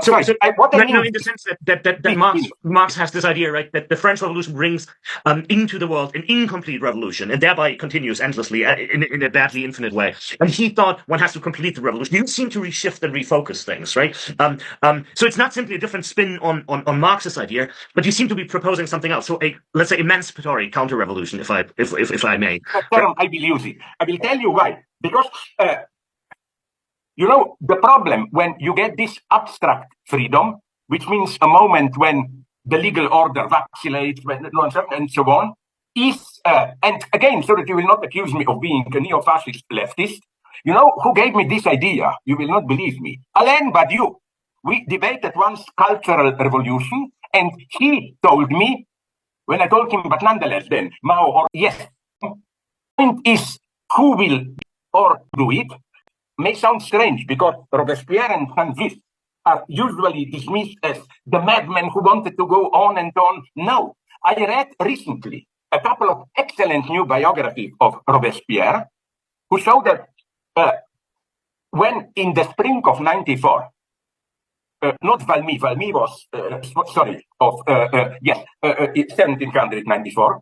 Sorry, what I mean, no, in the sense that Marx has this idea, right, that the French Revolution brings into the world an incomplete revolution, and thereby continues endlessly in a badly infinite way. And he thought one has to complete the revolution. You seem to reshift and refocus things, right? So it's not simply a different spin on Marx's idea, but you seem to be proposing something else. So let's say emancipatory counter-revolution, if I may. That term I will use it. I will tell you why. Because the problem when you get this abstract freedom, which means a moment when the legal order vacillates, and so on, is, and again, so that you will not accuse me of being a neo-fascist leftist, who gave me this idea? You will not believe me. Alain Badiou. We debated once cultural revolution, and he told me, when I told him, but nonetheless, then, Mao or yes, point is who will or do it. May sound strange because Robespierre and Saint-Just are usually dismissed as the madmen who wanted to go on and on. No, I read recently a couple of excellent new biographies of Robespierre who show that when in the spring of 94, not Valmy was, 1794,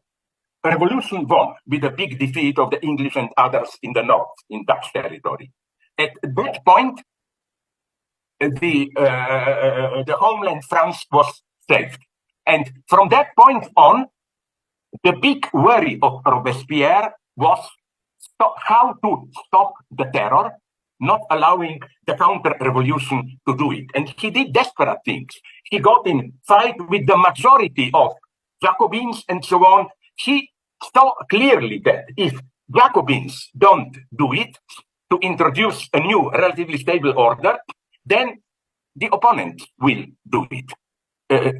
a revolution won with a big defeat of the English and others in the north, in Dutch territory. At that point, the homeland France was saved. And from that point on, the big worry of Robespierre was how to stop the terror, not allowing the counter-revolution to do it. And he did desperate things. He got in fight with the majority of Jacobins and so on. He saw clearly that if Jacobins don't do it, to introduce a new, relatively stable order, then the opponent will do it.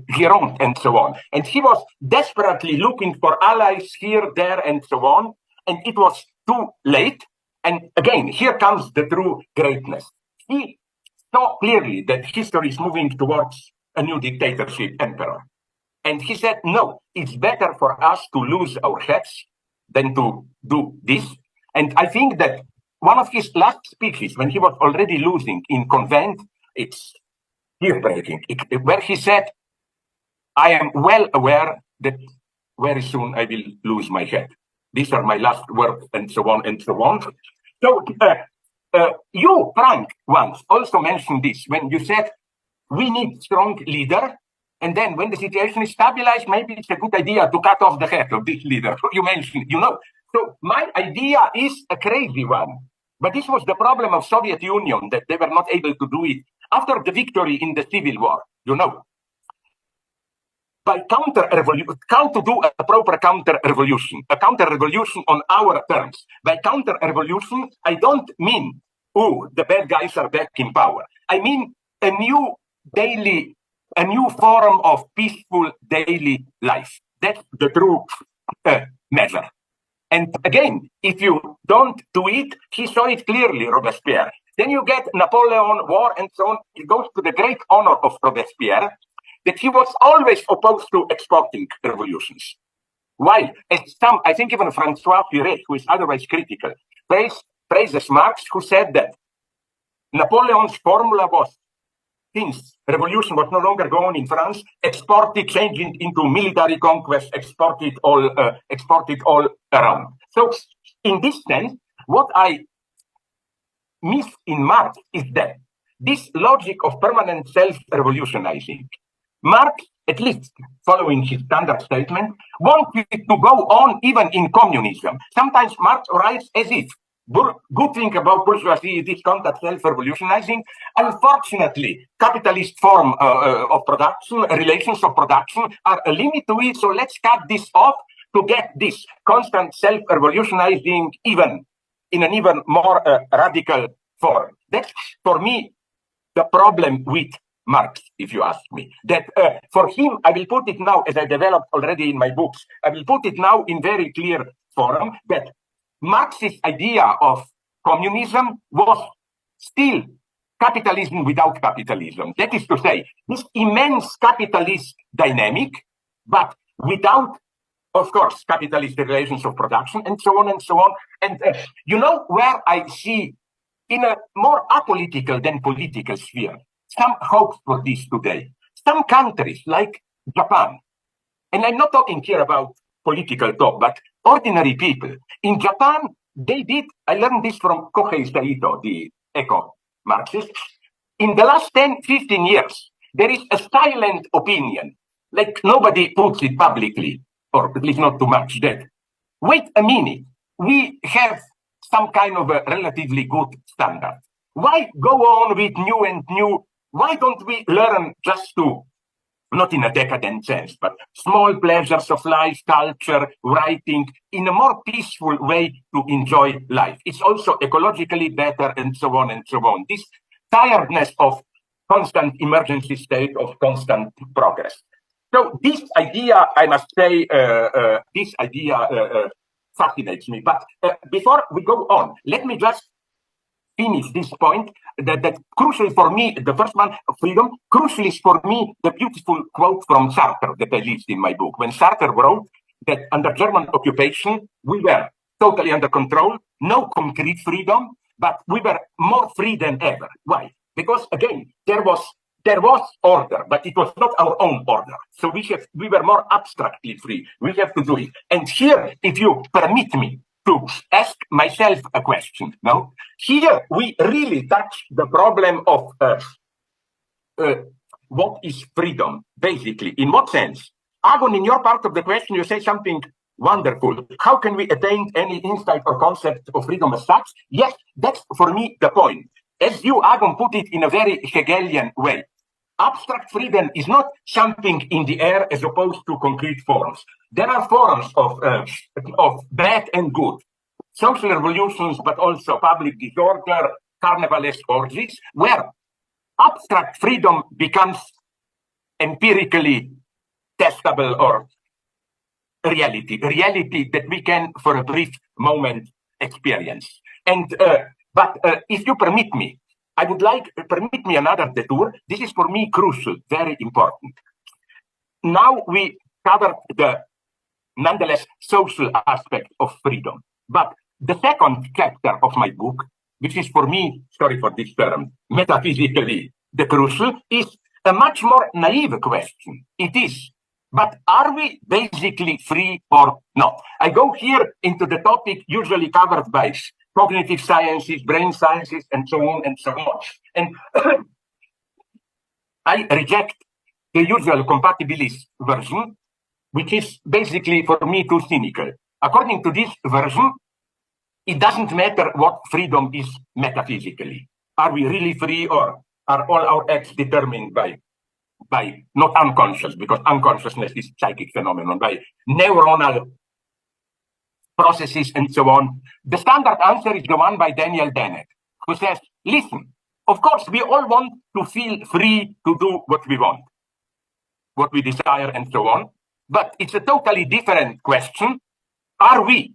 Gironde and so on. And he was desperately looking for allies here, there, and so on. And it was too late. And again, here comes the true greatness. He saw clearly that history is moving towards a new dictatorship emperor. And he said, no, it's better for us to lose our heads than to do this. And I think that one of his last speeches, when he was already losing in Convent, it's heartbreaking, where he said, I am well aware that very soon I will lose my head. These are my last words, and so on and so on. So you, Frank, once also mentioned this when you said we need strong leader, and then when the situation is stabilized, maybe it's a good idea to cut off the head of this leader. You mentioned, So my idea is a crazy one. But this was the problem of Soviet Union, that they were not able to do it after the victory in the Civil War, By counter-revolution, how to do a proper counter-revolution, a counter-revolution on our terms. By counter-revolution, I don't mean, the bad guys are back in power. I mean a new form of peaceful daily life. That's the true measure. And again, if you don't do it, he saw it clearly, Robespierre. Then you get Napoleon War and so on. It goes to the great honor of Robespierre that he was always opposed to exporting revolutions. While, as some, I think even Francois Furet, who is otherwise critical, praises Marx, who said that Napoleon's formula was, since revolution was no longer going in France, export it, change it into military conquest, export it all around. So, in this sense, what I miss in Marx is that this logic of permanent self-revolutionizing, Marx, at least following his standard statement, wanted to go on even in communism. Sometimes Marx writes as if good thing about bourgeoisie is this concept self-revolutionizing. Unfortunately, capitalist form of production, relations of production are a limit to it. So let's cut this off to get this constant self-revolutionizing even in an even more radical form. That's, for me, the problem with Marx, if you ask me. That for him, I will put it now, as I developed already in my books, I will put it now in very clear form, that Marx's idea of communism was still capitalism without capitalism. That is to say, this immense capitalist dynamic, but without, of course, capitalist relations of production, and so on and so on. And where I see, in a more apolitical than political sphere, some hope for this today. Some countries like Japan, and I'm not talking here about political talk, but ordinary people. In Japan, they did, I learned this from Kohei Saito, the eco-Marxist. In the last 10, 15 years, there is a silent opinion, like nobody puts it publicly, or at least not too much, that, wait a minute, we have some kind of a relatively good standard. Why go on with new and new? Why don't we learn just to, not in a decadent sense, but small pleasures of life, culture, writing, in a more peaceful way to enjoy life? It's also ecologically better, and so on and so on. This tiredness of constant emergency state, of constant progress. So this idea, I must say, fascinates me. But before we go on, let me just finish this point that crucial for me, the first one, freedom, crucial is for me the beautiful quote from Sartre that I list in my book. When Sartre wrote that under German occupation, we were totally under control, no concrete freedom, but we were more free than ever. Why? Because again, there was order, but it was not our own order. So we were more abstractly free. We have to do it. And here, if you permit me to ask myself a question, no? Here we really touch the problem of what is freedom, basically. In what sense? Agon, in your part of the question, you say something wonderful. How can we attain any insight or concept of freedom as such? Yes, that's for me the point. As you, Agon, put it in a very Hegelian way, abstract freedom is not something in the air as opposed to concrete forms. There are forms of bad and good, social revolutions, but also public disorder, carnivalesque orgies, where abstract freedom becomes empirically testable or reality that we can, for a brief moment, experience. And but if you permit me, I would like, permit me another detour. This is for me crucial, very important. Now we covered the, nonetheless, social aspect of freedom. But the second chapter of my book, which is for me, sorry for this term, metaphysically the crucial, is a much more naive question. It is, but are we basically free or not? I go here into the topic usually covered by cognitive sciences, brain sciences, and so on and so on. And I reject the usual compatibilist version, which is basically for me too cynical. According to this version, it doesn't matter what freedom is metaphysically. Are we really free, or are all our acts determined by not unconscious, because unconsciousness is psychic phenomenon, by neuronal processes and so on? The standard answer is the one by Daniel Dennett, who says, listen, of course, we all want to feel free to do what we want, what we desire, and so on. But it's a totally different question. Are we,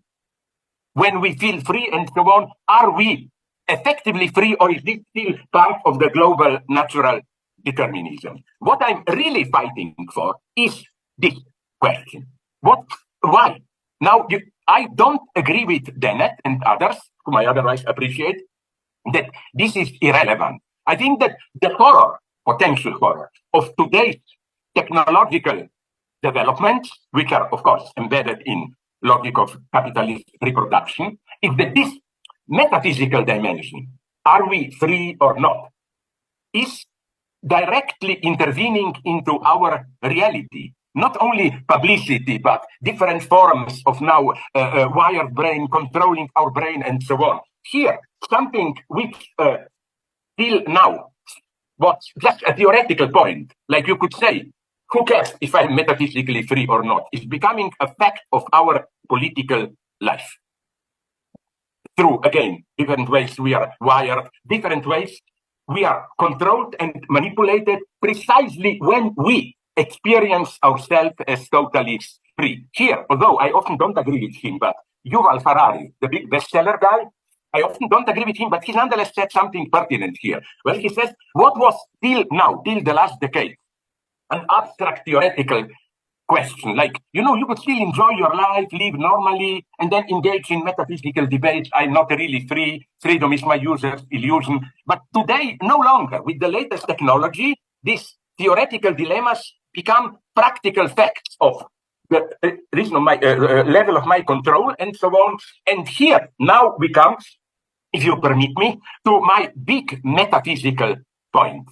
when we feel free and so on, are we effectively free, or is this still part of the global natural determinism? What I'm really fighting for is this question. Why? Now, I don't agree with Dennett and others, whom I otherwise appreciate, that this is irrelevant. I think that the horror, potential horror, of today's technological developments, which are, of course, embedded in logic of capitalist reproduction, is that this metaphysical dimension, are we free or not, is directly intervening into our reality. Not only publicity, but different forms of now wired brain controlling our brain and so on. Here, something which till now was just a theoretical point, like you could say, who cares if I'm metaphysically free or not, is becoming a fact of our political life. Through, again, different ways we are wired, different ways we are controlled and manipulated precisely when we experience ourselves as totally free. Here, although I often don't agree with him, but Yuval Harari, the big bestseller guy, I often don't agree with him, but he nonetheless said something pertinent here. Well, he says, what was till now, till the last decade, an abstract theoretical question. Like, you could still enjoy your life, live normally, and then engage in metaphysical debates. I'm not really free. Freedom is my user's illusion. But today, no longer. With the latest technology, these theoretical dilemmas become practical facts of the reason of my level of my control and so on. And here now we come, if you permit me, to my big metaphysical point.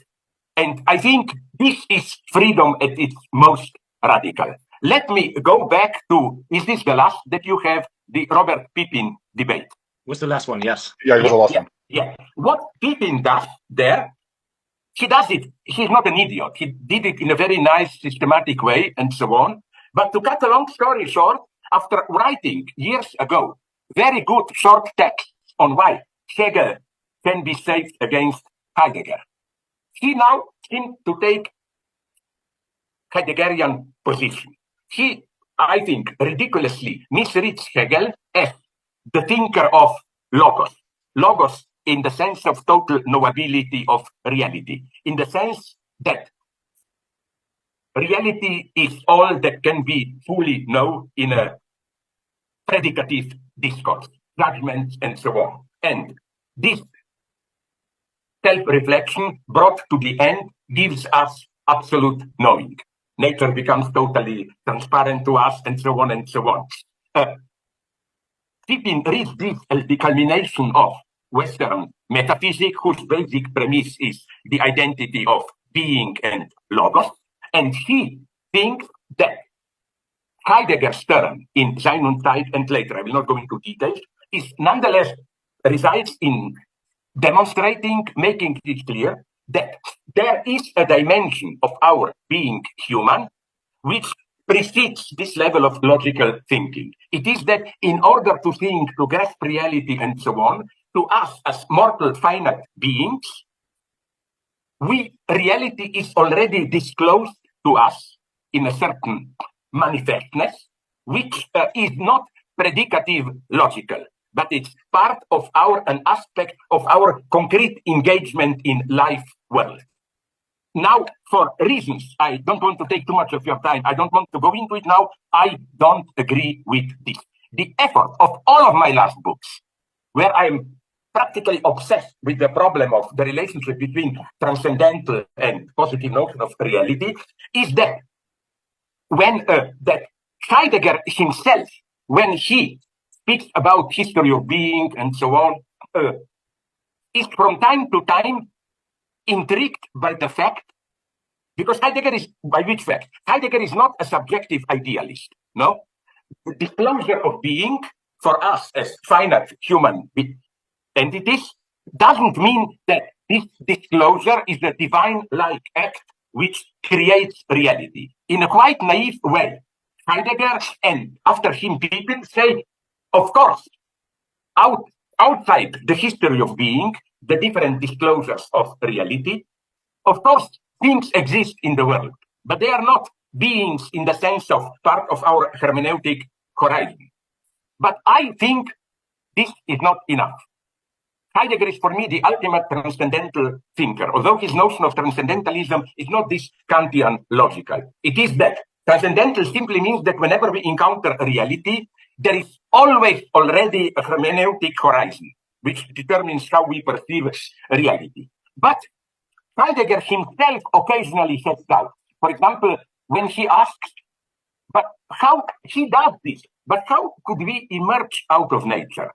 And I think this is freedom at its most radical. Let me go back to, is this the last that you have, the Robert Pippin debate? What's the last one? Yes. Yeah, it was the last one. Yeah. What Pippin does there, he does it, he's not an idiot. He did it in a very nice, systematic way and so on. But to cut a long story short, after writing years ago, very good short text on why Hegel can be saved against Heidegger, he now seems to take Heideggerian position. He, I think, ridiculously misreads Hegel as the thinker of logos. Logos in the sense of total knowability of reality, in the sense that reality is all that can be fully known in a predicative discourse, judgments and so on. And this self-reflection brought to the end gives us absolute knowing. Nature becomes totally transparent to us and so on and so on. Pippin reads this as the culmination of Western metaphysics, whose basic premise is the identity of being and logos. And he thinks that Heidegger's term in Sein und Zeit and later, I will not go into details, is nonetheless resides in demonstrating, making it clear that there is a dimension of our being human which precedes this level of logical thinking. It is that in order to think, to grasp reality and so on, to us as mortal finite beings, reality is already disclosed to us in a certain manifestness, which is not predicative logical, but it's part of an aspect of our concrete engagement in life world. Now, for reasons, I don't want to take too much of your time. I don't want to go into it now. I don't agree with this. The effort of all of my last books, where I'm practically obsessed with the problem of the relationship between transcendental and positive notion of reality, is that when that Heidegger himself, when he speaks about history of being and so on, is from time to time intrigued by the fact, because Heidegger is, by which fact? Heidegger is not a subjective idealist, no? The disclosure of being for us as finite human entities doesn't mean that this disclosure is a divine-like act which creates reality. In a quite naive way, Heidegger and after him Pippin say, of course, outside the history of being, the different disclosures of reality, of course, things exist in the world, but they are not beings in the sense of part of our hermeneutic horizon. But I think this is not enough. Heidegger is for me the ultimate transcendental thinker, although his notion of transcendentalism is not this Kantian logical. It is that transcendental simply means that whenever we encounter reality, there is always already a hermeneutic horizon, which determines how we perceive reality. But Heidegger himself occasionally has doubts. For example, when he asks, but how he does this, but how could we emerge out of nature?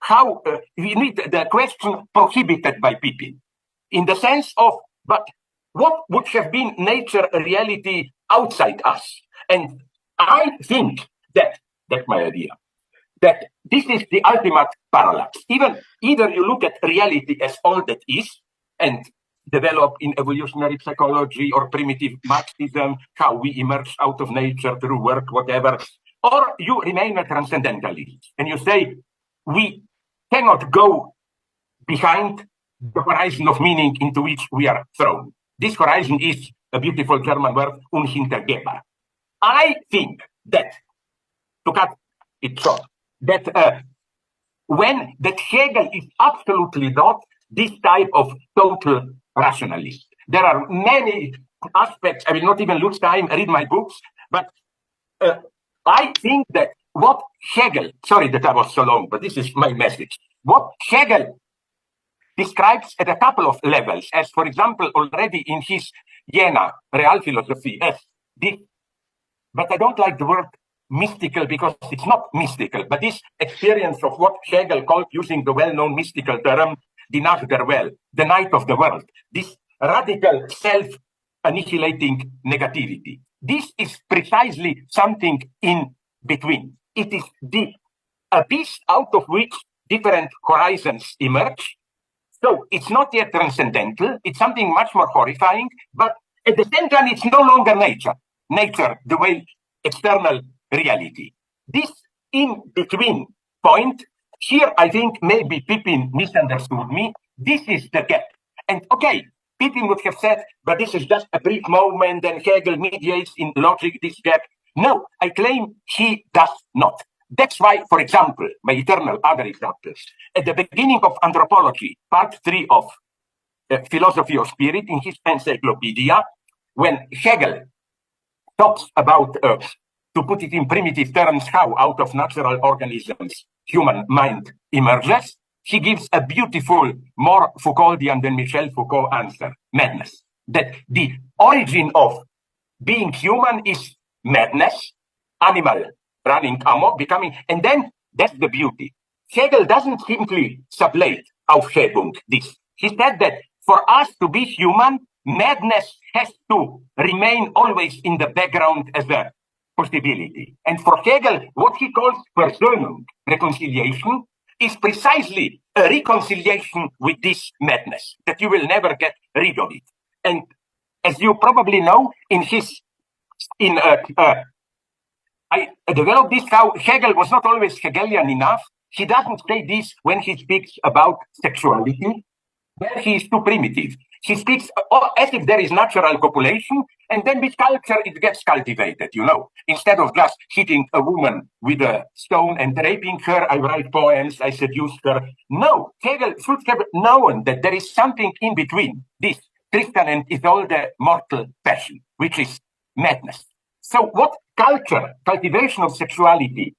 How we need the question prohibited by Pippin, in the sense of, but what would have been nature reality outside us? And I think that's my idea, that this is the ultimate parallax. Either you look at reality as all that is, and develop in evolutionary psychology or primitive Marxism, how we emerge out of nature through work, whatever, or you remain a transcendentalist, and you say, we cannot go behind the horizon of meaning into which we are thrown. This horizon is a beautiful German word, unhintergehbar. I think that, to cut it short, that when that Hegel is absolutely not this type of total rationalist. There are many aspects, I will not even lose time, read my books, but I think that what Hegel, sorry that I was so long, but this is my message. What Hegel describes at a couple of levels, as for example, already in his Jena Realphilosophie, as this, but I don't like the word mystical because it's not mystical, but this experience of what Hegel called, using the well-known mystical term, die Nacht der Welt, the night of the world, this radical self-annihilating negativity. This is precisely something in between. It is the abyss out of which different horizons emerge. So it's not yet transcendental, it's something much more horrifying, but at the same time, it's no longer nature. Nature, the way external reality. This in-between point, here I think maybe Pippin misunderstood me. This is the gap. And okay, Pippin would have said, but this is just a brief moment and Hegel mediates in logic this gap. No, I claim he does not. That's why, for example, my eternal other examples, at the beginning of Anthropology, part 3 of Philosophy of Spirit, in his encyclopedia, when Hegel talks about, to put it in primitive terms, how out of natural organisms human mind emerges, he gives a beautiful, more Foucauldian than Michel Foucault answer: madness. That the origin of being human is madness, animal running amok, becoming, and then that's the beauty. Hegel doesn't simply sublate Aufhebung this. He said that for us to be human, madness has to remain always in the background as a possibility. And for Hegel, what he calls Versöhnung, reconciliation, is precisely a reconciliation with this madness, that you will never get rid of it. And as you probably know, I developed this how Hegel was not always Hegelian enough. He doesn't say this when he speaks about sexuality, where he is too primitive. He speaks as if there is natural copulation, and then with culture it gets cultivated, you know. Instead of just hitting a woman with a stone and raping her, I write poems, I seduce her. No, Hegel should have known that there is something in between this Tristan and Isolde mortal passion, which is madness. So what culture, cultivation of sexuality,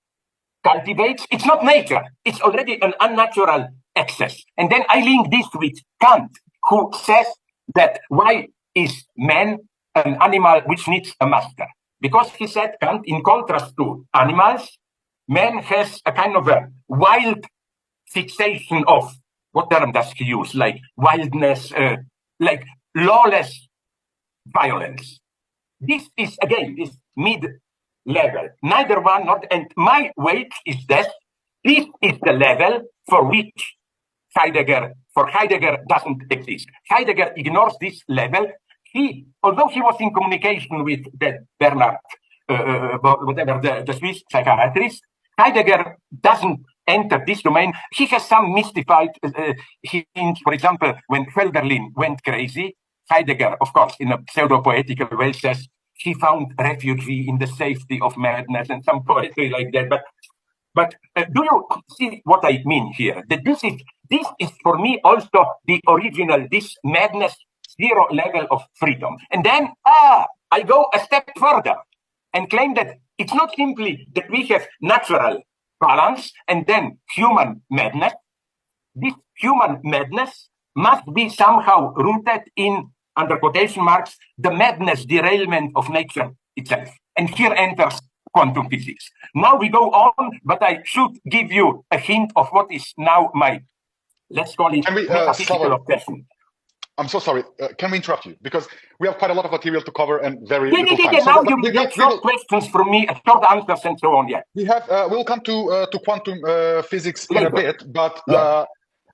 cultivates, it's not nature, it's already an unnatural excess. And then I link this with Kant, who says that why is man an animal which needs a master? Because he said, Kant, in contrast to animals, man has a kind of a wild fixation of, what term does he use? Like wildness, like lawless violence. This is, again, this mid-level. Neither one, not, and my weight is that this is the level for which Heidegger doesn't exist. Heidegger ignores this level. Although he was in communication with that Bernard, the Swiss psychiatrist, Heidegger doesn't enter this domain. He has some mystified hints. For example, when Hölderlin went crazy, Heidegger, of course, in a pseudo-poetical way, says he found refuge in the safety of madness and some poetry like that. But do you see what I mean here? That this is for me also the original, this madness, zero level of freedom. And then, I go a step further and claim that it's not simply that we have natural balance and then human madness. This human madness must be somehow rooted in, under quotation marks, the madness derailment of nature itself. And here enters quantum physics. Now we go on, but I should give you a hint of what is now my, let's call it, metaphysical obsession. I'm so sorry. Can we interrupt you? Because we have quite a lot of material to cover and very little time. Yeah. Now you will get short questions from me, short answers and so on. Yeah. We'll come to quantum physics in a bit, but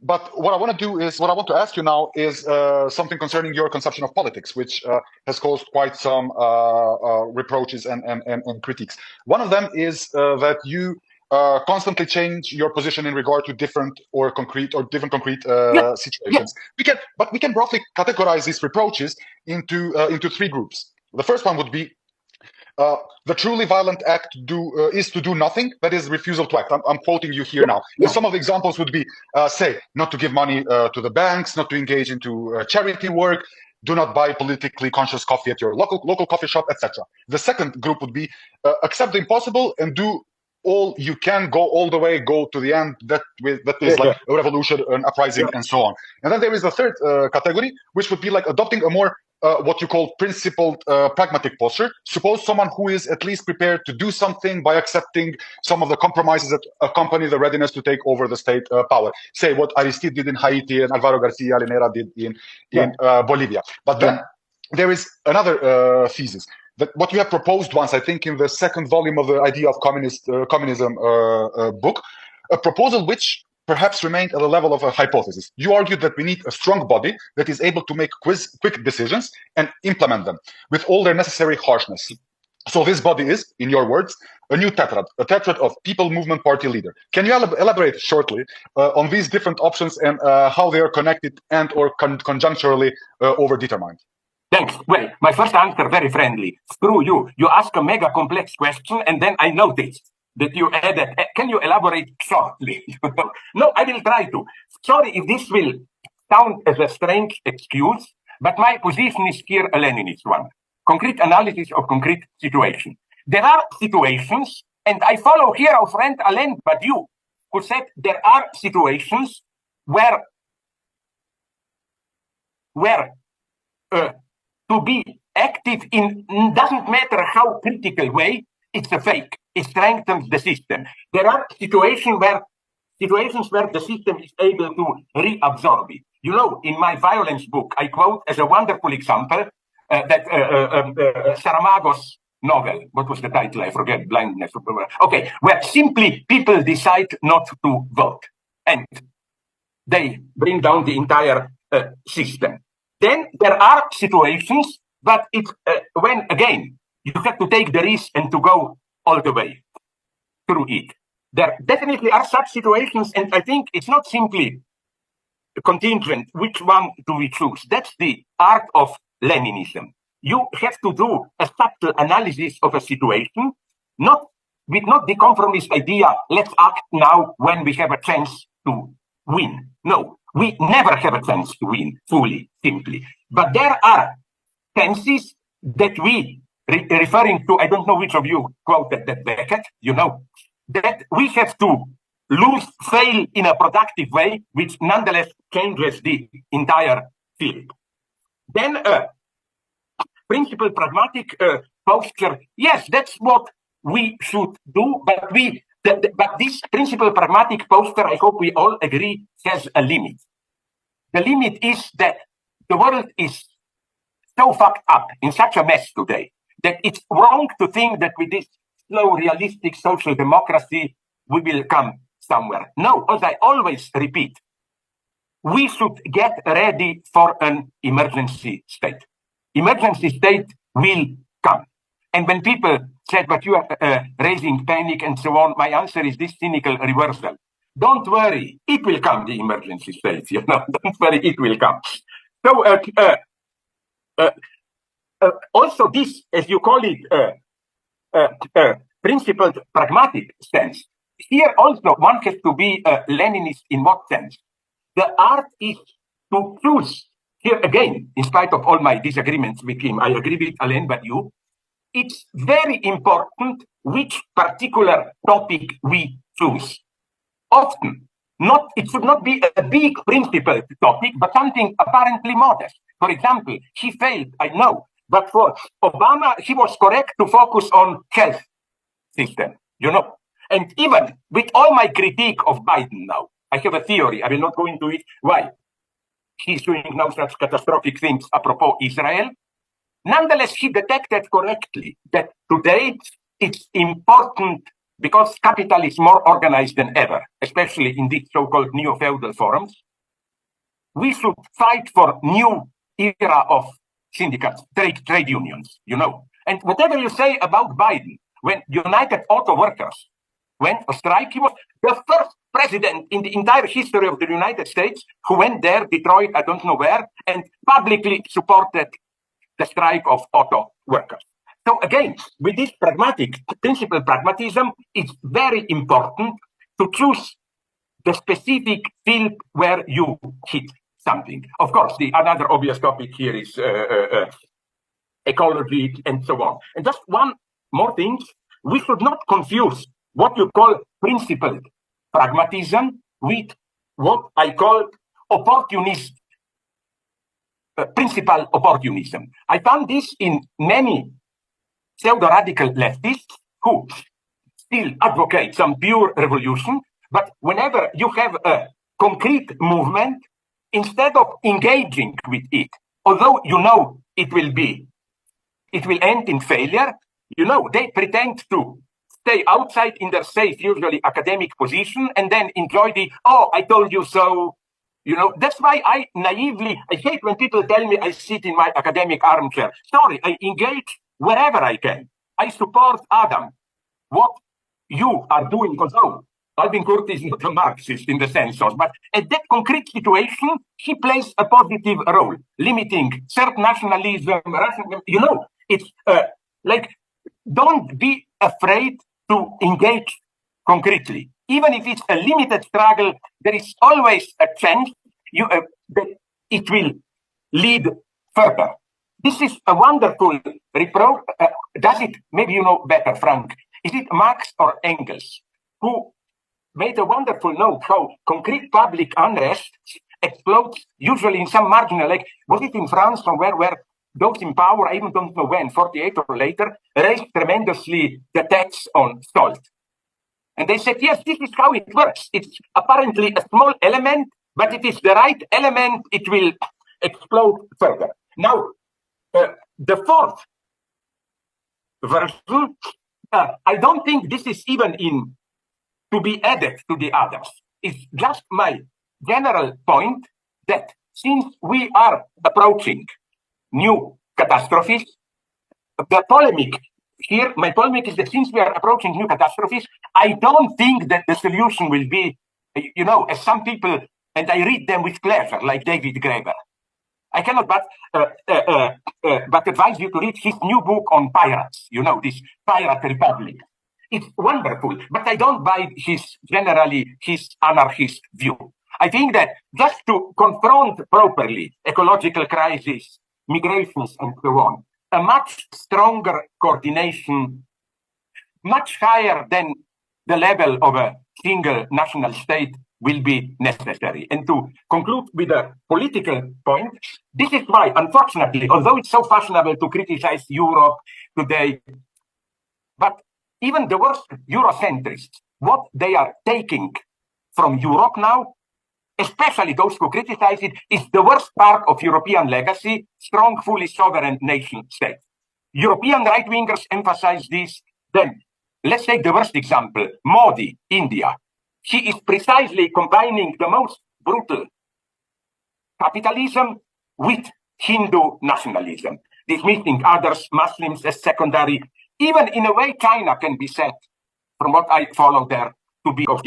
what I want to ask you now is something concerning your conception of politics, which has caused quite some reproaches and critiques. One of them is that you constantly change your position in regard to different concrete situations. We can broadly categorize these reproaches into three groups. The first one would be the truly violent act is to do nothing, that is refusal to act. I'm quoting you here now. And some of the examples would be, say, not to give money to the banks, not to engage into charity work, do not buy politically conscious coffee at your local coffee shop, etc. The second group would be accept the impossible and do all you can, go all the way, go to the end. That is like a revolution, an uprising, and so on. And then there is the third category, which would be like adopting a more what you call principled, pragmatic posture. Suppose someone who is at least prepared to do something by accepting some of the compromises that accompany the readiness to take over the state power. Say what Aristide did in Haiti and Alvaro Garcia Linera did in Bolivia. But then there is another thesis. That what you have proposed once, I think, in the second volume of the Idea of Communism book, a proposal which perhaps remained at the level of a hypothesis. You argued that we need a strong body that is able to make quick decisions and implement them with all their necessary harshness. So this body is, in your words, a new tetrad, a tetrad of people, movement, party leader. Can you elaborate shortly on these different options and how they are connected and or conjuncturally overdetermined? Thanks. Well, my first answer, very friendly. Screw you. You ask a mega complex question, and then I noticed that you added, can you elaborate shortly? No, I will try to. Sorry if this will sound as a strange excuse, but my position is here a Leninist one. Concrete analysis of concrete situation. There are situations, and I follow here our friend Alain Badiou, who said there are situations where to be active in doesn't matter how critical way, it's a fake. It strengthens the system. There are situations where the system is able to reabsorb it. You know, in my violence book, I quote as a wonderful example that Saramago's novel. What was the title? I forget. Blindness. Okay, where simply people decide not to vote, and they bring down the entire system. Then there are situations, but it's when again you have to take the risk and to go all the way through it. There definitely are such situations, and I think it's not simply contingent. Which one do we choose? That's the art of Leninism. You have to do a subtle analysis of a situation, not the compromised idea, let's act now when we have a chance to win. No, we never have a chance to win fully, simply. But there are chances that we, referring to, I don't know which of you quoted that Beckett, you know, that we have to fail in a productive way, which nonetheless changes the entire field. Then principle pragmatic posture, yes, that's what we should do, but this principle pragmatic posture, I hope we all agree, has a limit. The limit is that the world is so fucked up, in such a mess today, that it's wrong to think that with this slow, realistic social democracy, we will come somewhere. No, as I always repeat, we should get ready for an emergency state. Emergency state will come. And when people said, but you are raising panic and so on, my answer is this cynical reversal. Don't worry, it will come, the emergency state. You know, don't worry, it will come. So also this, as you call it, principled pragmatic sense. Here also one has to be a Leninist in what sense? The art is to choose. Here again, in spite of all my disagreements with him, I agree with Alain Badiou. It's very important which particular topic we choose. Often, it should not be a big principled topic, but something apparently modest. For example, he failed, I know, but for Obama, he was correct to focus on health system, you know. And even with all my critique of Biden now, I have a theory, I will not go into it, why he's doing now such catastrophic things apropos Israel. Nonetheless, he detected correctly that today it's important because capital is more organized than ever, especially in these so-called neo-feudal forums. We should fight for new era of syndicates, trade unions, you know. And whatever you say about Biden, when United Auto Workers went on strike, he was the first president in the entire history of the United States who went there, Detroit, I don't know where, and publicly supported the strike of auto workers. So again, with this principle pragmatism, it's very important to choose the specific field where you hit. something. Of course, the another obvious topic here is ecology and so on. And just one more thing, we should not confuse what you call principled pragmatism with what I call opportunism, principal opportunism. I found this in many pseudo-radical leftists who still advocate some pure revolution, but whenever you have a concrete movement, instead of engaging with it, although you know it will end in failure, you know, they pretend to stay outside in their safe, usually academic position, and then enjoy the, oh, I told you so. You know, that's why I hate when people tell me I sit in my academic armchair. Sorry, I engage wherever I can. I support Adam. What you are doing, although Alvin Curtis is not a Marxist in the sense of, but at that concrete situation, he plays a positive role, limiting certain nationalism, you know, it's like, don't be afraid to engage concretely. Even if it's a limited struggle, there is always a chance that it will lead further. This is a wonderful reproach. Does it, maybe you know better, Frank, is it Marx or Engels who made a wonderful note how concrete public unrest explodes usually in some marginal, like, was it in France somewhere where those in power, I even don't know when, 48 or later, raised tremendously the tax on salt. And they said, yes, this is how it works. It's apparently a small element, but if it's the right element, it will explode further. Now, the fourth version, I don't think this is even to be added to the others. It's just my general point that since we are approaching new catastrophes, the polemic here, my polemic is that since we are approaching new catastrophes, I don't think that the solution will be, you know, as some people, and I read them with pleasure, like David Graeber. I cannot but advise you to read his new book on pirates, you know, this pirate republic. It's wonderful, but I don't buy his anarchist view. I think that just to confront properly ecological crisis, migrations, and so on, a much stronger coordination, much higher than the level of a single national state, will be necessary. And to conclude with a political point, this is why, unfortunately, although it's so fashionable to criticize Europe today, but even the worst Eurocentrists, what they are taking from Europe now, especially those who criticize it, is the worst part of European legacy, strong, fully sovereign nation state. European right-wingers emphasize this. Then, let's take the worst example, Modi, India. He is precisely combining the most brutal capitalism with Hindu nationalism, dismissing others, Muslims, as secondary. Even in a way, China can be said, from what I follow there, to be of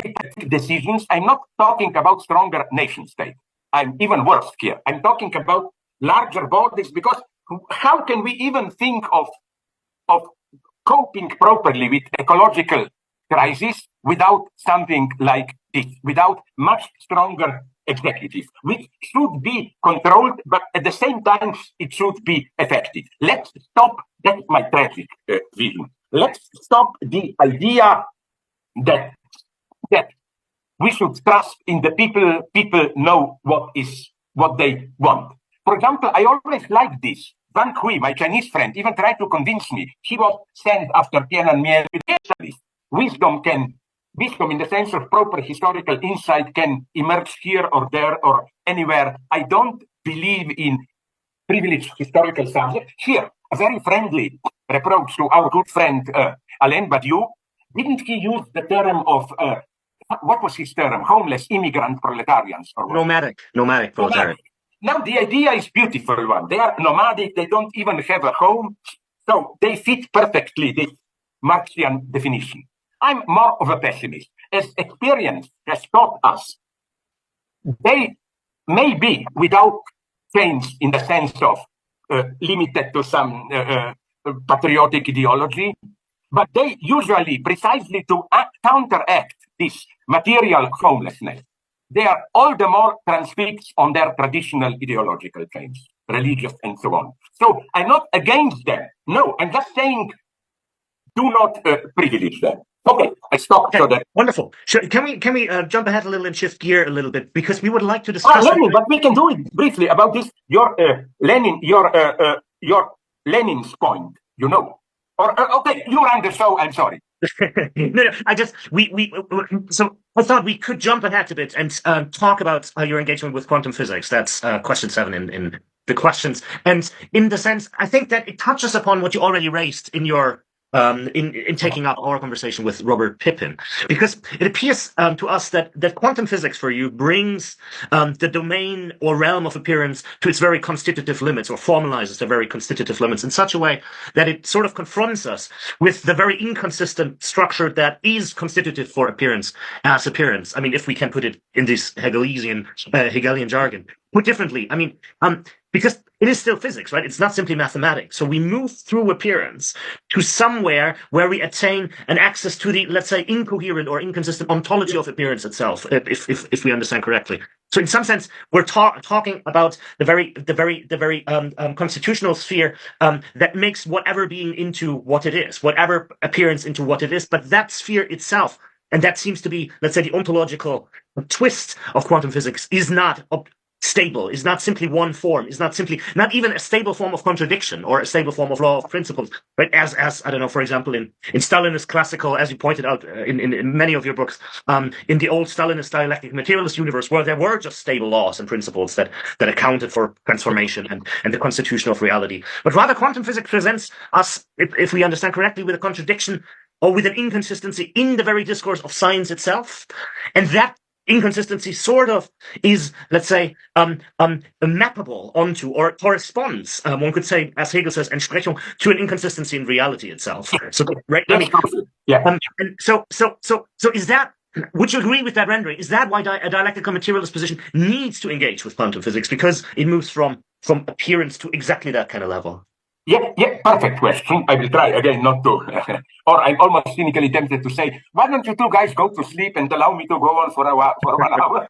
decisions. I'm not talking about stronger nation state. I'm even worse here. I'm talking about larger bodies, because how can we even think of coping properly with ecological crisis without something like this, without much stronger executive, which should be controlled, but at the same time, it should be effective. Let's stop, that's my tragic vision. Let's stop the idea that we should trust in the people. People know what they want. For example, I always like this. Van Hui, my Chinese friend, even tried to convince me. He was sent after Tiananmen. Wisdom in the sense of proper historical insight can emerge here or there or anywhere. I don't believe in privileged historical subject. Here, a very friendly reproach to our good friend Alain Badiou. Didn't he use the term of what was his term? Homeless immigrant proletarians or what? Nomadic proletariat. Now the idea is beautiful one. They are nomadic. They don't even have a home, so they fit perfectly this Marxian definition. I'm more of a pessimist. As experience has taught us, they may be without change in the sense of limited to some patriotic ideology, but they usually, precisely to counteract this material homelessness, they are all the more transfixed on their traditional ideological claims, religious and so on. So I'm not against them. No, I'm just saying do not privilege them. Okay, I stop. Okay, so that wonderful. Sure. Can we jump ahead a little and shift gear a little bit, because we would like to discuss Lenin, but we can do it briefly about this. Your Lenin's point, you know. Or okay, you ran the show. I'm sorry. No, I just so I thought we could jump ahead a bit and talk about your engagement with quantum physics. That's question 7 in the questions, and in the sense, I think that it touches upon what you already raised in your in taking up our conversation with Robert Pippin, because it appears to us that quantum physics for you brings the domain or realm of appearance to its very constitutive limits, or formalizes the very constitutive limits in such a way that it sort of confronts us with the very inconsistent structure that is constitutive for appearance as appearance. I mean, if we can put it in this Hegelian jargon. Put differently, I mean, because it is still physics, right? It's not simply mathematics. So we move through appearance to somewhere where we attain an access to the, let's say, incoherent or inconsistent ontology of appearance itself, if we understand correctly. So in some sense, we're talking about the very constitutional sphere that makes whatever being into what it is, whatever appearance into what it is. But that sphere itself, and that seems to be, let's say, the ontological twist of quantum physics, is not stable, is not simply one form, is not even a stable form of contradiction or a stable form of law of principles, right? As I don't know, for example, in Stalinist classical, as you pointed out in many of your books, in the old Stalinist dialectic materialist universe, where there were just stable laws and principles that accounted for transformation and the constitution of reality. But rather, quantum physics presents us, if we understand correctly, with a contradiction or with an inconsistency in the very discourse of science itself, and that inconsistency sort of is, let's say, mappable onto, or corresponds, one could say, as Hegel says, Entsprechung, to an inconsistency in reality itself. So, right? I mean, yeah. And so is that? Would you agree with that rendering? Is that why a dialectical materialist position needs to engage with quantum physics, because it moves from appearance to exactly that kind of level? Yeah, perfect question. I will try again not to, or I'm almost cynically tempted to say, why don't you two guys go to sleep and allow me to go on for 1 hour?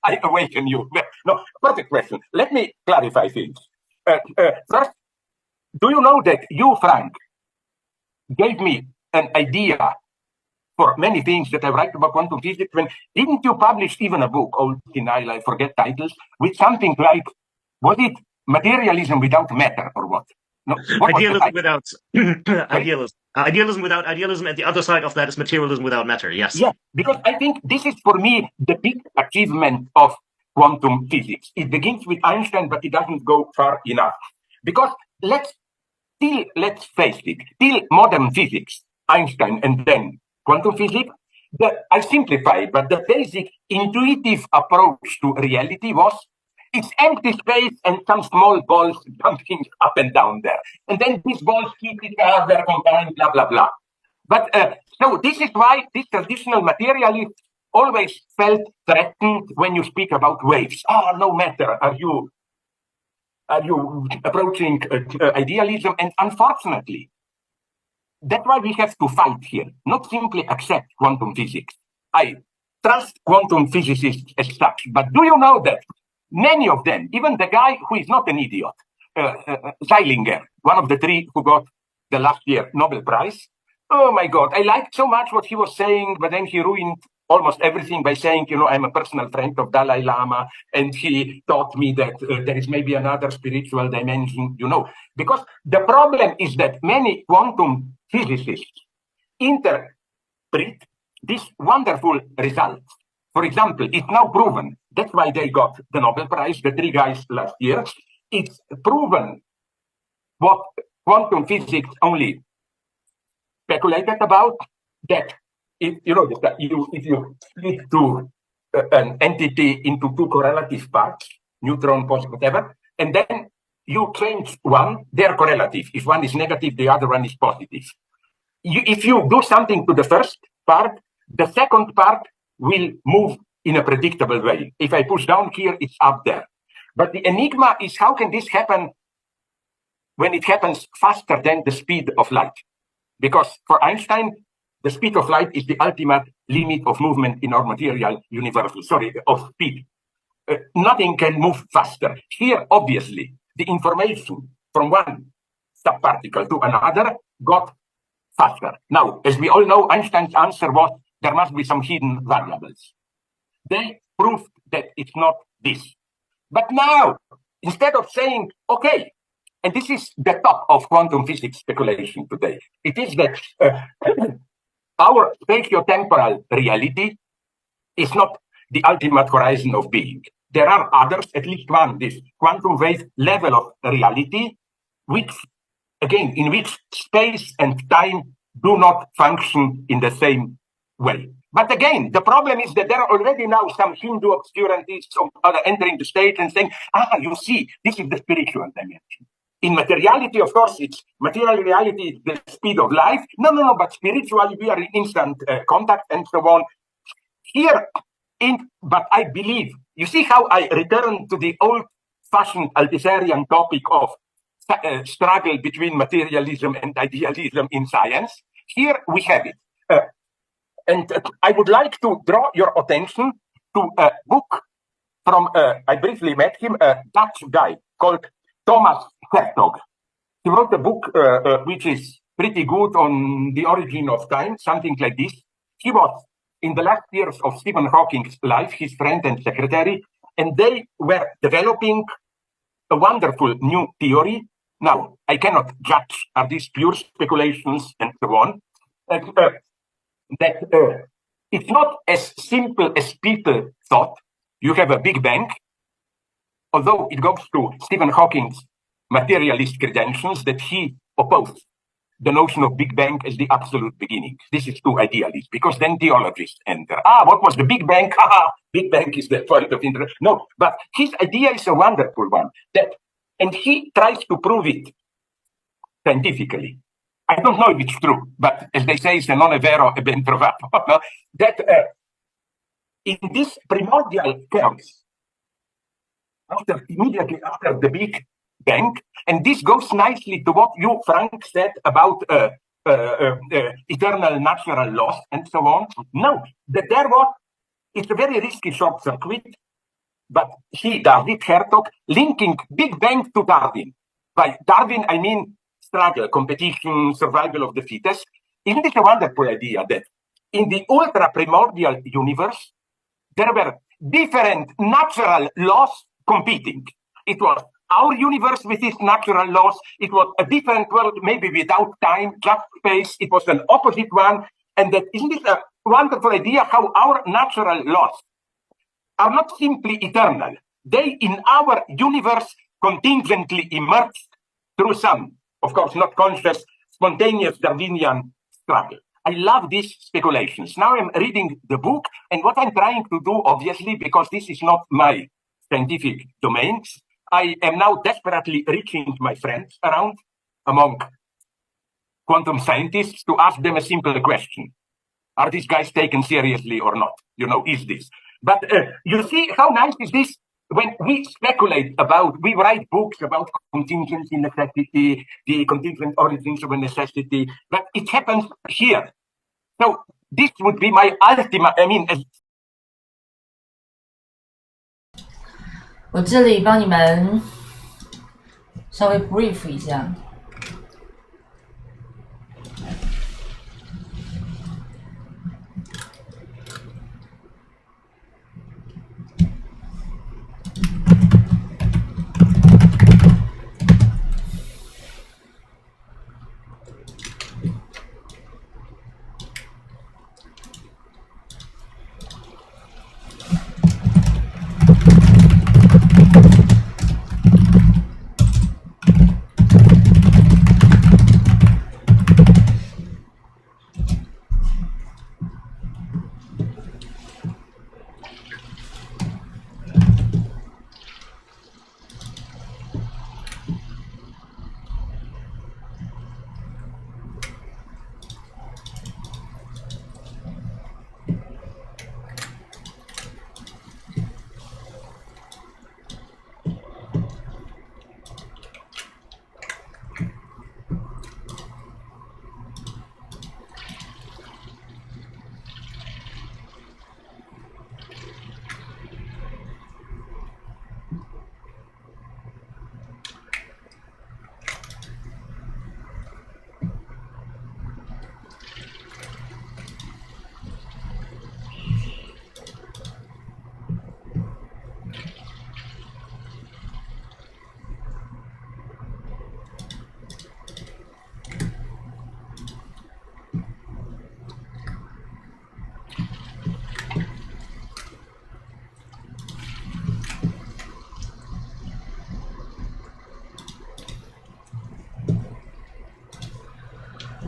I awaken you. No, perfect question. Let me clarify things. First, do you know that you, Frank, gave me an idea for many things that I write about quantum physics? Didn't you publish even a book, old denial, I forget titles, with something like, was it Materialism Without Matter, or what? No, idealism without idealism without idealism, and the other side of that is materialism without matter. Yes. Yeah, because I think this is for me the big achievement of quantum physics. It begins with Einstein, but it doesn't go far enough. Because let's face it, till modern physics, Einstein and then quantum physics, I simplify, but the basic intuitive approach to reality was it's empty space and some small balls jumping up and down there. And then these balls keep each other combined, blah, blah, blah. But so this is why this traditional materialist always felt threatened when you speak about waves. Oh, no matter, are you approaching idealism? And unfortunately, that's why we have to fight here, not simply accept quantum physics. I trust quantum physicists as such, but do you know that many of them, even the guy who is not an idiot, Zeilinger, one of the 3 who got the last year Nobel Prize, oh my God, I liked so much what he was saying, but then he ruined almost everything by saying, I'm a personal friend of Dalai Lama, and he taught me that there is maybe another spiritual dimension, because the problem is that many quantum physicists interpret these wonderful results. For example, it's now proven, that's why they got the Nobel Prize, the 3 guys last year. It's proven what quantum physics only speculated about, that if you split an entity into 2 correlative parts, neutron, positive, whatever, and then you change one, they're correlative. If one is negative, the other one is positive. If you do something to the first part, the second part will move in a predictable way. If I push down here, it's up there. But the enigma is, how can this happen when it happens faster than the speed of light? Because for Einstein, the speed of light is the ultimate limit of movement in our material universe. Sorry, of speed. Nothing can move faster. Here, obviously, the information from one subparticle to another got faster. Now, as we all know, Einstein's answer was there must be some hidden variables. They proved that it's not this. But now, instead of saying, okay, and this is the top of quantum physics speculation today, it is that our spatio-temporal reality is not the ultimate horizon of being. There are others, at least one, this quantum wave level of reality, which, again, in which space and time do not function in the same way. But again, the problem is that there are already now some Hindu obscurantists entering the stage and saying, you see, this is the spiritual dimension. In materiality, of course, it's material reality is the speed of life. No, but spiritually, we are in instant contact and so on. Here, but I believe, you see how I return to the old-fashioned Althusserian topic of struggle between materialism and idealism in science. Here we have it. And I would like to draw your attention to a book from, I briefly met him, a Dutch guy called Thomas Hertog. He wrote a book which is pretty good on the origin of time, something like this. He was, in the last years of Stephen Hawking's life, his friend and secretary, and they were developing a wonderful new theory. Now, I cannot judge, are these pure speculations and so on, that it's not as simple as people thought. You have a Big Bang, although it goes to Stephen Hawking's materialist credentials that he opposed the notion of Big Bang as the absolute beginning. This is too idealist, because then theologists enter. What was the Big Bang? Big Bang is the point of interest. No, but his idea is a wonderful one, and he tries to prove it scientifically. I don't know if it's true, but as they say, se non è vero è ben trovato, no? That in this primordial chaos, immediately after the Big Bang, and this goes nicely to what you, Frank, said about eternal natural laws and so on. No, that there was, it's a very risky short circuit, but David Hertog, linking Big Bang to Darwin. By Darwin, I mean struggle, competition, survival of the fittest. Isn't it a wonderful idea that in the ultra-primordial universe, there were different natural laws competing? It was our universe with its natural laws. It was a different world, maybe without time, just space. It was an opposite one. And that isn't it a wonderful idea how our natural laws are not simply eternal. They, in our universe, contingently emerged through some, of course, not conscious, spontaneous Darwinian struggle. I love these speculations. Now I'm reading the book, and what I'm trying to do, obviously, because this is not my scientific domains, I am now desperately reaching my friends around among quantum scientists to ask them a simple question. Are these guys taken seriously or not? Is this? But you see how nice is this? When we speculate about, we write books about contingency necessity, the contingent origins of a necessity, but it happens here. So this would be my ultimate,我这里帮你们稍微 brief 一下。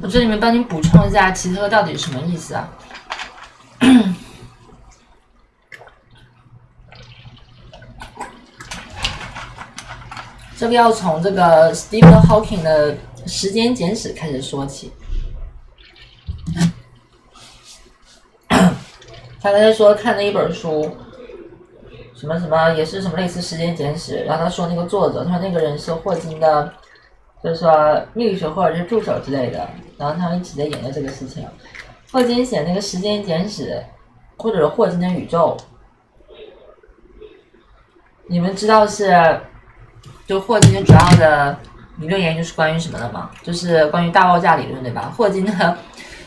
我这里面帮你补充一下奇特到底是什么意思啊？这个要从这个 Stephen Hawking 的时间简史开始说起。他在说看了一本书，什么什么也是什么类似时间简史，然后他说那个作者，他说那个人是霍金的。就是说秘书或者是助手之类的，然后他们一起在研究这个事情。霍金写那个时间简史，或者是霍金的宇宙，你们知道是就霍金的主要的理论研究是关于什么的吗？就是关于大爆炸理论，对吧？霍金的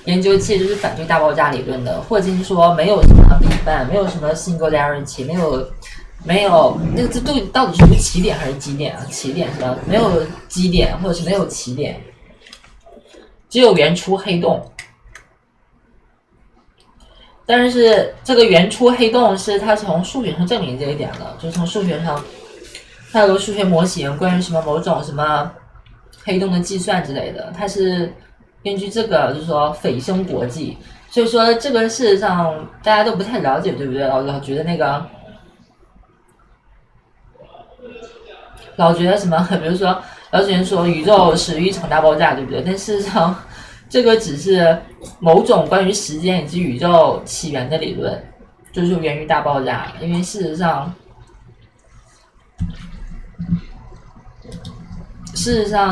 研究其实就是反对大爆炸理论的。霍金说没有什么 Big Bang， 没有什么 Singularity， 没有那个这到底是个起点还是基点啊？起点是吧？没有基点或者是没有起点，只有原初黑洞。但是这个原初黑洞是他从数学上证明这一点的，就是从数学上，他有个数学模型关于什么某种什么黑洞的计算之类的，他是根据这个就是说蜚声国际，所以说这个事实上大家都不太了解，对不对？老觉得那个。老觉得什么，比如说老觉得说宇宙始于一场大爆炸，对不对？但事实上，这个只是某种关于时间以及宇宙起源的理论，就是源于大爆炸。因为事实上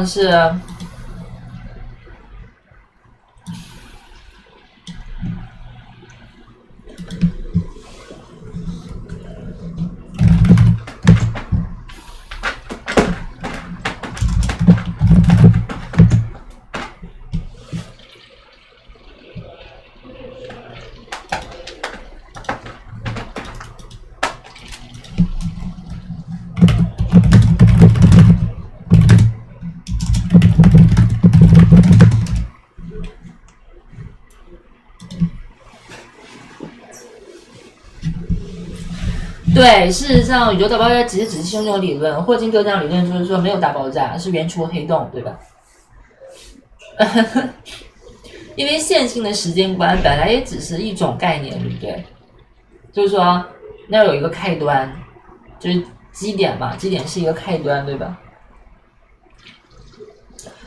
是。对，事实上，宇宙大爆炸只是用这种理论，霍金得奖理论就是说没有大爆炸，是原初黑洞，对吧？因为线性的时间观本来也只是一种概念，对不对？就是说，那有一个开端，就是基点嘛，基点是一个开端，对吧？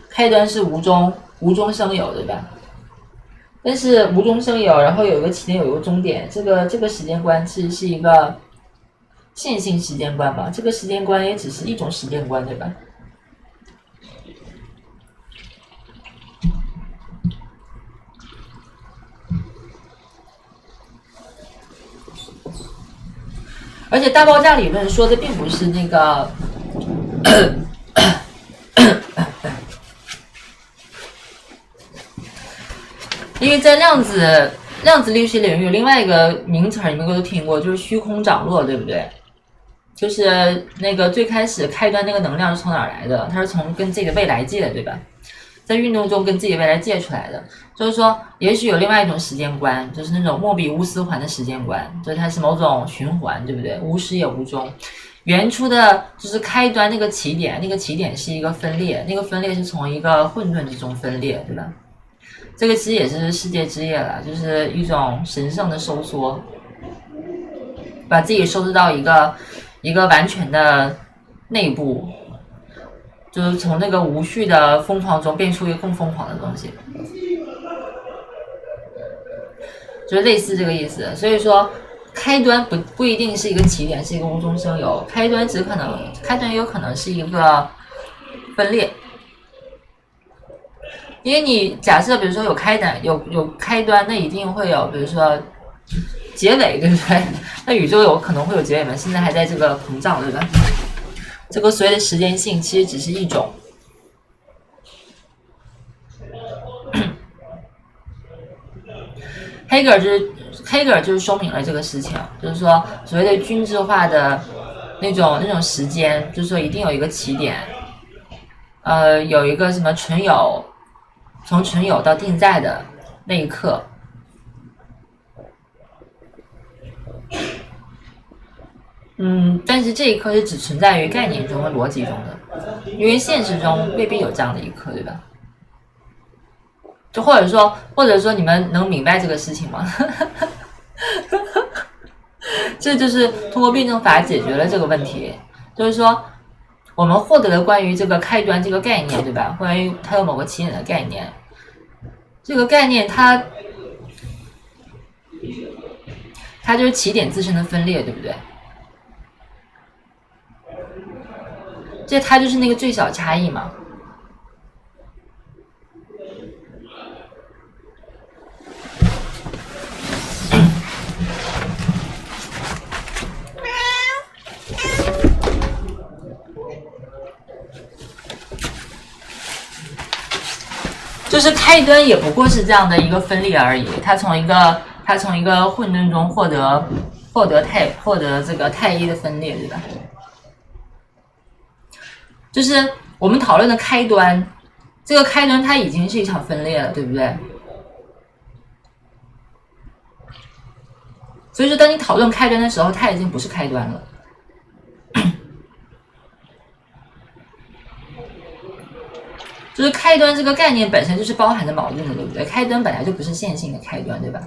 开端是无中生有，对吧？但是无中生有，然后有一个起点，有一个终点，这个时间观其实是一个线性时间观吧，这个时间观也只是一种时间观，对吧？而且大爆炸理论说的并不是那个因为在量子力学领域有另外一个名词你们都听过，就是虚空涨落，对不对？就是那个最开始开端那个能量是从哪儿来的？它是从跟自己的未来借的，对吧？在运动中跟自己的未来借出来的。就是说也许有另外一种时间观，就是那种莫比乌斯环的时间观，就是它是某种循环，对不对？无始也无终。原初的就是开端那个起点，那个起点是一个分裂，那个分裂是从一个混沌之中分裂，对吧？这个其实也是世界之业了，就是一种神圣的收缩，把自己收拾到一个完全的内部，就是从那个无序的疯狂中变出一个更疯狂的东西，就是类似这个意思。所以说开端不一定是一个起点，是一个无中生有，开端也有可能是一个分裂。因为你假设比如说有开端，那一定会有比如说结尾，对不对？那宇宙有可能会有结尾吗？现在还在这个膨胀，对吧？这个所谓的时间性其实只是一种。黑格尔就是说明了这个事情，就是说所谓的均质化的那种时间，就是说一定有一个起点，有一个什么纯有，从纯有到定在的那一刻。但是这一刻是只存在于概念中和逻辑中的，因为现实中未必有这样的一刻，对吧？就或者说你们能明白这个事情吗？这就是通过辩证法解决了这个问题，就是说我们获得了关于这个开端这个概念，对吧？关于它有某个起点的概念，这个概念它就是起点自身的分裂，对不对？它就是那个最小差异嘛。就是开端也不过是这样的一个分裂而已，它从一个混沌中获得这个太一的分裂，对吧？就是我们讨论的开端，这个开端它已经是一场分裂了，对不对？所以说，当你讨论开端的时候，它已经不是开端了。就是开端这个概念本身就是包含着矛盾的，对不对？开端本来就不是线性的开端，对吧？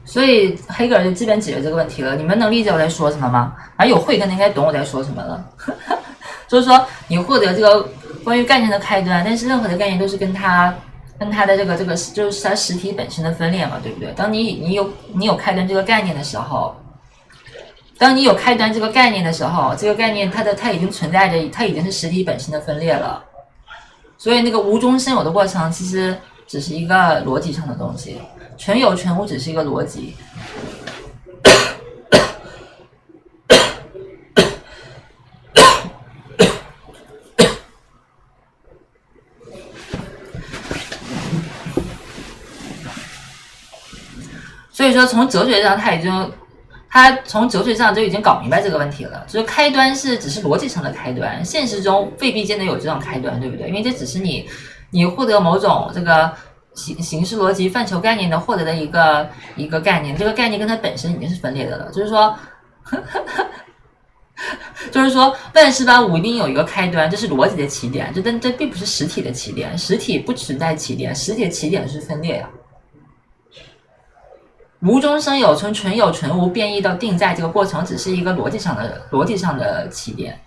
所以黑格尔就基本解决这个问题了。你们能理解我在说什么吗？反正有慧根的应该懂我在说什么了。就是说，你获得这个关于概念的开端，但是任何的概念都是跟它的这个就是它实体本身的分裂嘛，对不对？当你有开端这个概念的时候，这个概念它已经存在着，它已经是实体本身的分裂了。所以那个无中生有的过程，其实只是一个逻辑上的东西，纯有纯无只是一个逻辑。所以说，从哲学上他从哲学上就已经搞明白这个问题了，就是开端只是逻辑上的开端，现实中未必见得有这种开端，对不对？因为这只是你获得某种这个形式逻辑范畴概念的获得的一个概念，这个概念跟它本身已经是分裂的了，就是说。就是说，万事万物一定有一个开端，这是逻辑的起点，但这并不是实体的起点，实体不存在起点，实体的起点是分裂呀。无中生有，从纯有纯无变异到定在，这个过程只是一个逻辑上的起点，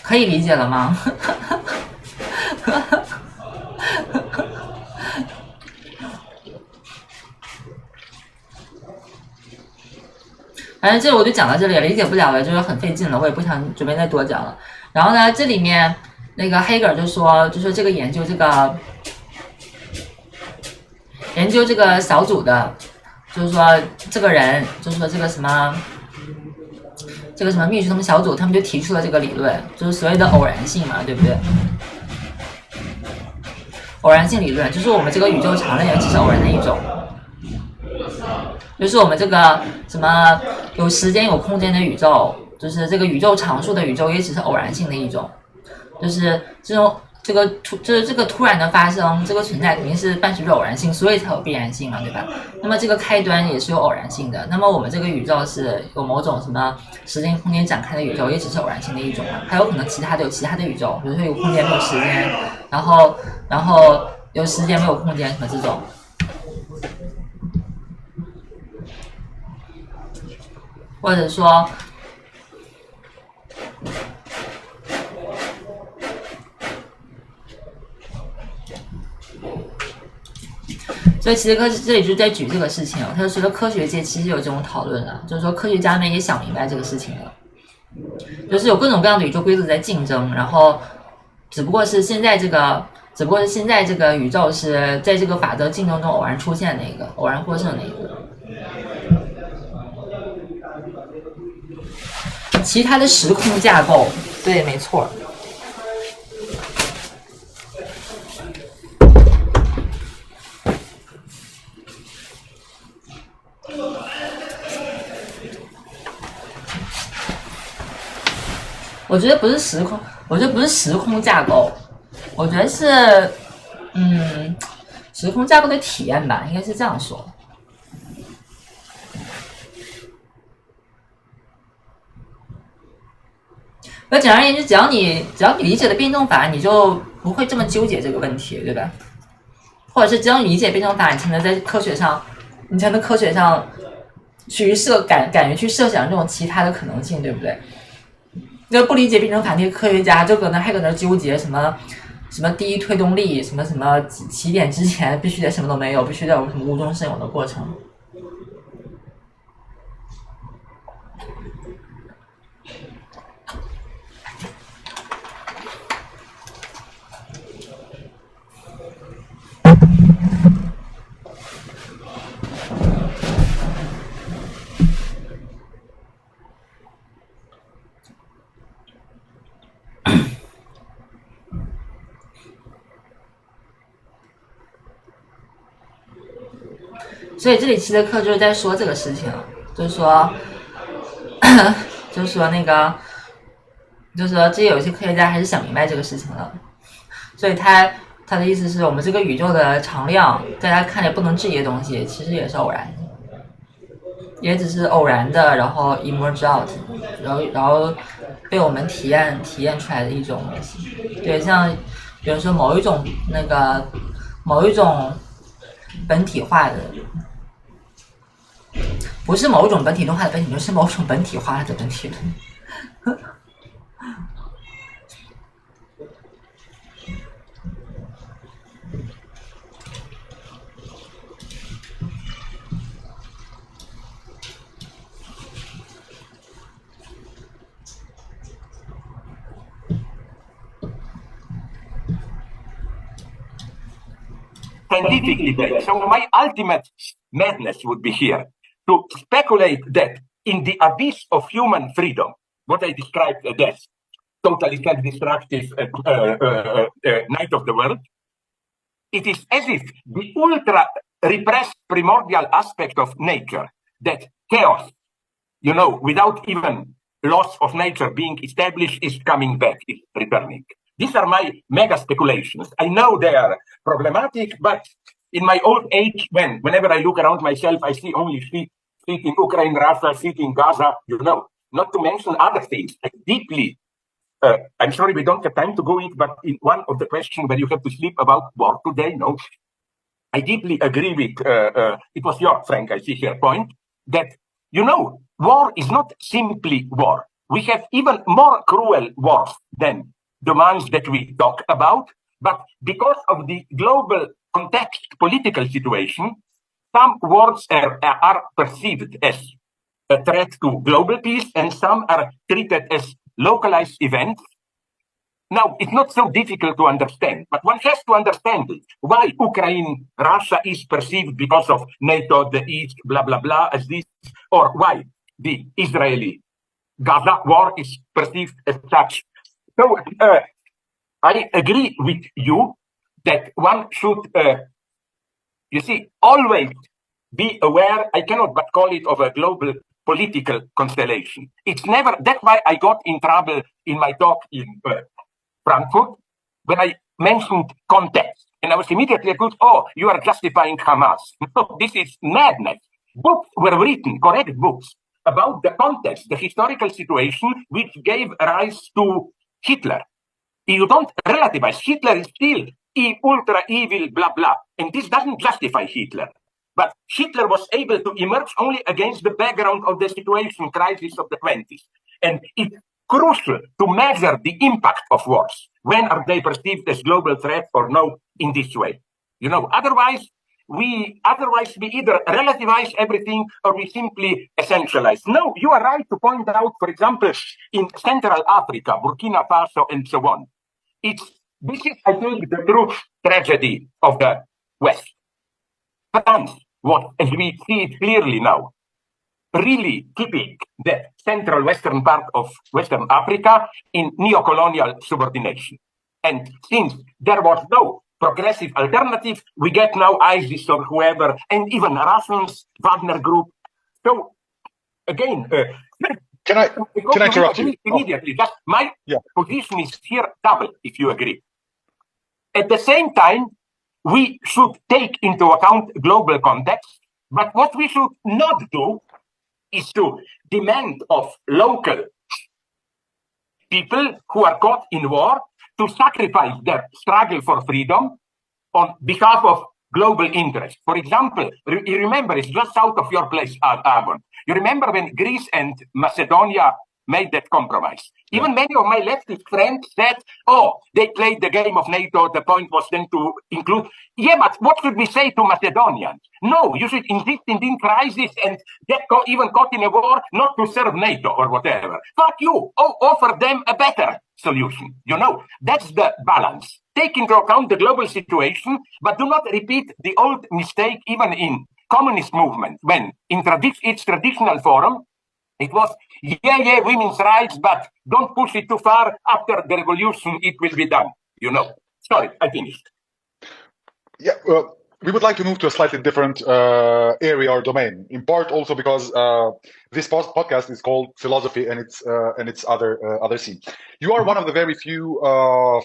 可以理解了吗？反正这我就讲到这里了，理解不了了，就是很费劲了，我也不想准备再多讲了。然后呢，这里面那个黑格尔就说这个研究这个小组的，就是说这个人，就是说这个什么秘书他们小组，他们就提出了这个理论，就是所谓的偶然性嘛，对不对？偶然性理论就是我们这个宇宙常类也只是偶然的一种，就是我们这个什么有时间有空间的宇宙，就是这个宇宙常数的宇宙也只是偶然性的一种，就是这个突然的发生，这个存在肯定是伴随着偶然性，所以才有必然性嘛，对吧？那么这个开端也是有偶然性的，那么我们这个宇宙是有某种什么时间空间展开的宇宙，也只是偶然性的一种嘛，还有可能有其他的宇宙，比如说有空间没有时间，然后有时间没有空间什么这种。或者说所以其实这里就在举这个事情，他就说科学界其实有这种讨论了，就是说科学家们也想明白这个事情了，就是有各种各样的宇宙规则在竞争，然后只不过是现在这个宇宙是在这个法则竞争中偶然出现的那个，偶然获胜的那个。其他的时空架构，对，没错。我觉得不是时空架构，我觉得是，时空架构的体验吧，应该是这样说。那简而言之，只要你理解了辩证法，你就不会这么纠结这个问题，对吧？或者是只要你理解辩证法，你才能在科学上去敢于去设想这种其他的可能性，对不对？那不理解辩证法那些科学家就还搁那纠结什么第一推动力，什么起点之前必须得什么都没有，必须得有什么无中生有的过程。所以这里期的课就是在说这个事情，就是说这些有些科学家还是想明白这个事情的。所以他的意思是我们这个宇宙的常量，在他看来不能质疑的东西，其实也是偶然的，也只是偶然的，然后 emerge out， 然后被我们体验出来的一种东西。对，像比如说某一种本体化的。不是某种本体动画的本体论，是某种本体化的本体论。Scientific debate. So my ultimate madness would be here to speculate that in the abyss of human freedom, what I described as totally self-destructive night of the world, it is as if the ultra repressed primordial aspect of nature, that chaos, without even loss of nature being established, is coming back, is returning. These are my mega speculations. I know they are problematic, but in my old age, whenever I look around myself, I see only shit in Ukraine, Russia, shit in Gaza, not to mention other things. I deeply, I'm sorry we don't have time to go into, but in one of the questions where you have to sleep about war today, I deeply agree with, it was your, Frank, I see here, point, that, war is not simply war. We have even more cruel wars than the ones that we talk about, but because of the global context, political situation, some wars are perceived as a threat to global peace, and some are treated as localized events. Now, it's not so difficult to understand, but one has to understand it. Why Ukraine, Russia is perceived because of NATO, the East, blah, blah, blah, as this, or why the Israeli-Gaza war is perceived as such. So I agree with you that one should, always be aware, I cannot but call it, of a global political constellation. It's never, that's why I got in trouble in my talk in Frankfurt when I mentioned context. And I was immediately accused, you are justifying Hamas. No, this is madness. Books were written, correct books, about the context, the historical situation which gave rise to Hitler. You don't relativize. Hitler is still ultra evil, blah, blah. And this doesn't justify Hitler. But Hitler was able to emerge only against the background of the situation crisis of the 20s. And it's crucial to measure the impact of wars. When are they perceived as global threat or no in this way? Otherwise we either relativize everything or we simply essentialize. No, you are right to point out, for example, in Central Africa, Burkina Faso, and so on. This is, I think, the true tragedy of the West. France was, as we see it clearly now, really keeping the central western part of Western Africa in neo-colonial subordination. And since there was no progressive alternative, we get now ISIS or whoever, and even Russians, Wagner Group. So, again, can I interrupt you? Immediately, just my position is here double, if you agree. At the same time, we should take into account global context, but what we should not do is to demand of local people who are caught in war to sacrifice their struggle for freedom on behalf of global interests. For example, you remember, it's just south of your place, Argon. You remember when Greece and Macedonia made that compromise? Yeah. Even many of my leftist friends said, oh, they played the game of NATO. The point was then to include. Yeah, but what should we say to Macedonians? No, you should insist in crisis and get even caught in a war not to serve NATO or whatever. Fuck you. Offer them a better solution. You know, that's the balance. Take into account the global situation, but do not repeat the old mistake even in communist movement, when in its traditional form, it was, yeah, women's rights, but don't push it too far. After the revolution, it will be done. You know. Sorry, I finished. Yeah, we would like to move to a slightly different area or domain, in part also because this podcast is called Philosophy and its other scene. You are one of the very few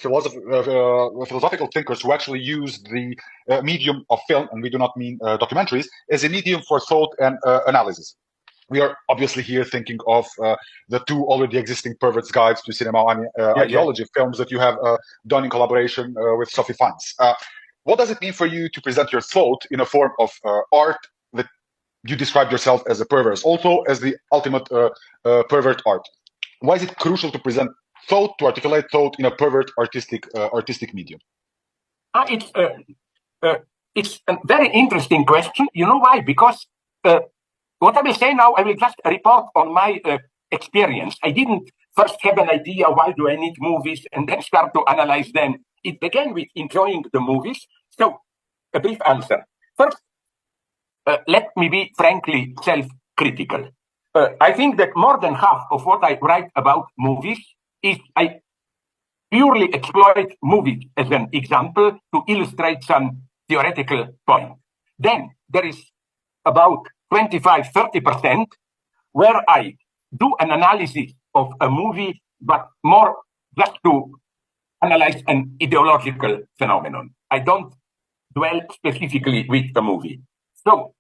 philosophical thinkers who actually use the medium of film, and we do not mean documentaries, as a medium for thought and analysis. We are obviously here thinking of the two already existing Pervert's Guides to Cinema Ideology films that you have done in collaboration with Sophie Fiennes. What does it mean for you to present your thought in a form of art that you describe yourself as a perverse, also as the ultimate pervert art? Why is it crucial to present thought, to articulate thought in a pervert artistic medium? It's a very interesting question. You know why? Because what I will say now, I will just report on my experience. I didn't first have an idea, why do I need movies, and then start to analyze them. It began with enjoying the movies. So, a brief answer. First, let me be frankly self-critical. I think that more than half of what I write about movies is I purely exploit movies as an example to illustrate some theoretical point. Then there is about 25-30% where I do an analysis of a movie, but more just to analyze an ideological phenomenon. I don't dwell specifically with the movie. So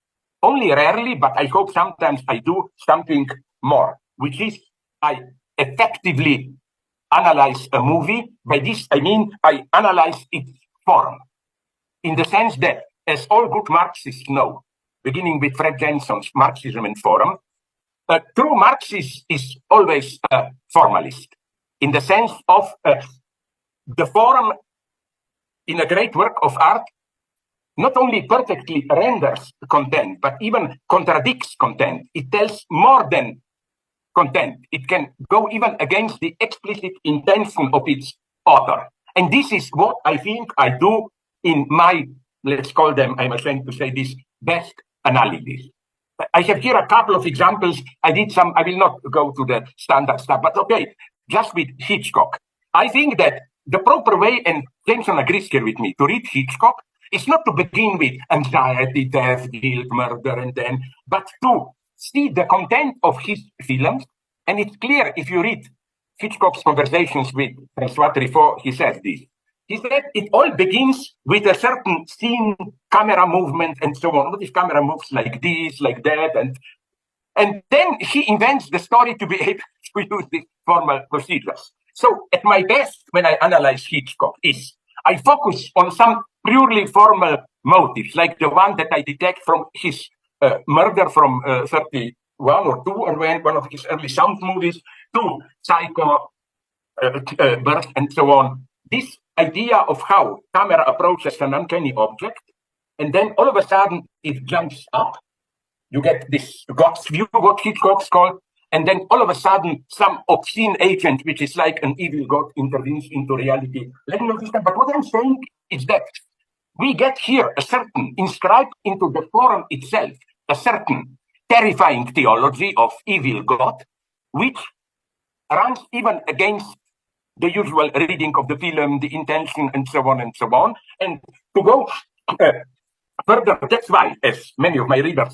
only rarely, but I hope sometimes I do something more, which is I effectively analyze a movie. By this, I mean I analyze its form, in the sense that, as all good Marxists know, beginning with Fred Jenson's Marxism and Form, a true Marxist is always a formalist, in the sense of the form in a great work of art not only perfectly renders content, but even contradicts content. It tells more than content. It can go even against the explicit intention of its author. And this is what I think I do in my, let's call them, I'm ashamed to say this, best analysis. I have here a couple of examples. I will not go to the standard stuff, but okay, just with Hitchcock. I think that the proper way, and Jameson agrees here with me, to read Hitchcock is not to begin with anxiety, death, guilt, murder, and then, but to see the content of his films. And it's clear if you read Hitchcock's conversations with François Truffaut, he says this. He said it all begins with a certain scene, camera movement, and so on. What if camera moves like this, like that, and then he invents the story to be able to use these formal procedures. So at my best, when I analyze Hitchcock, is I focus on some purely formal motives, like the one that I detect from his murder from 31 or 2, or when one of his early sound movies, to Psycho, Birth, and so on. This idea of how camera approaches an uncanny object, and then all of a sudden it jumps up. You get this God's view, what Hitchcock's called, and then all of a sudden some obscene agent, which is like an evil God, intervenes into reality. Let me understand. But what I'm saying is that we get here a certain, inscribed into the form itself, a certain terrifying theology of evil God, which runs even against the usual reading of the film, the intention, and so on and so on. And to go further, that's why, as many of my readers